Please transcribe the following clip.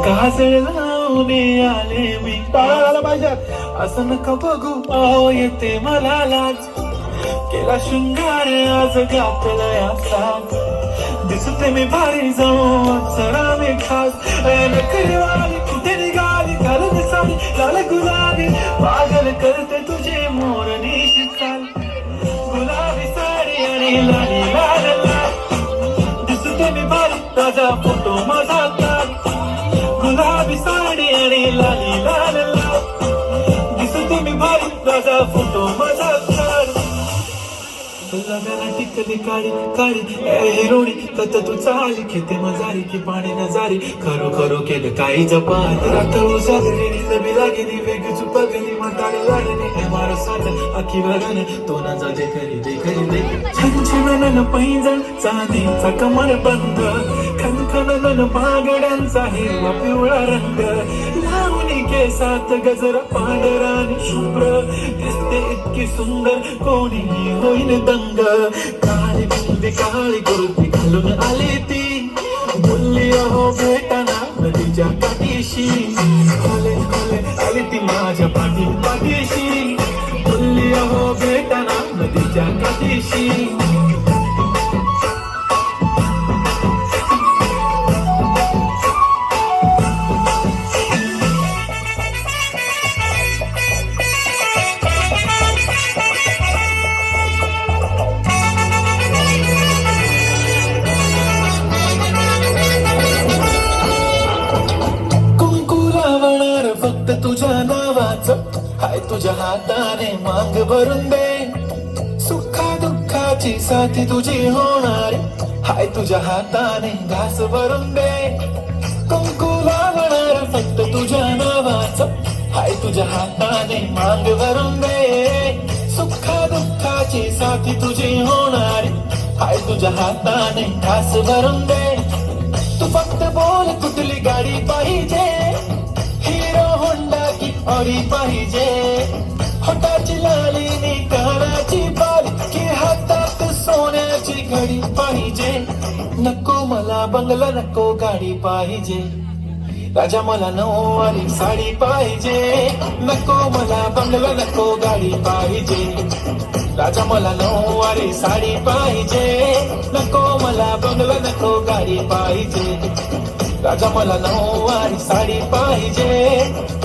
काजळ लावणे आले मी टाळायला पाहिजे. असं नका बघू आहो येते मला लाज केला शृंगार आज घातला असा दिसते मी भारी जाऊ सरा मी खास नकरीवाली कुठे निघाली घालून साडी लाल गुलाबी पागल करते तुझे मोरणी चाल गुलाबी साडी आणि लाली लाल लाल दिसते मी भारी ताजा फोटो माझा काढ गुलाबी साडी आणि लाली लाल लाल दिसते मी भारी ताजा फोटो माझा काढ लगाना टिकली काळी काळी हिरोणी कत तू चाली खेते मजारी की पाणी नजारी खरो खरो केलं काही जपात रात उजागली नबी लागली वेग चुपगली म्हातारे लागणे हे मारो साथ आखी वागण तो ना जा दे करी छन छन पैंजण चांदीचा कमर बंद खनखन पागड्यांचा हिरवा पिवळा रंग लावणी केसात गजरा पांढरा आणि शुभ्र दिसते इतकी सुंदर कोणीही होईन दंग काळी बुंदी काळी कुर्ती घालून आली ती बोलली अहो भेटाना नदीच्या काठीशी खोले खोले आली ती माझ्या पाठीशी बोलली अहो भेटाना नदीच्या काठीशी फक्त तुझ्या नावाचं हाय तुझ्या हाताने मांग भरून दे सुखा दुःखाची साथी तुझी होणार हाय तुझ्या हाताने घास भरून दे कुंकू लावणार फक्त तुझ्या नावाचं हाय तुझ्या हाताने मांग भरून दे सुखा दुःखाची साथी तुझी होणार हाय तुझ्या हाताने घास भरून दे तू फक्त बोल कुठली गाडी पाहिजे हिरो होंडा की ऑडी पाहिजे होटाची लाली नी कानाची बाली की हातात सोन्याची घडी पाहिजे नको मला बंगला नको गाडी पाहिजे राजा मला नऊवारी साडी पाहिजे नको मला बंगला नको गाडी पाहिजे राजा मला नऊवारी साडी पाहिजे नको मला बंगला नको गाडी पाहिजे राजा मला नऊवारी साडी पाहिजे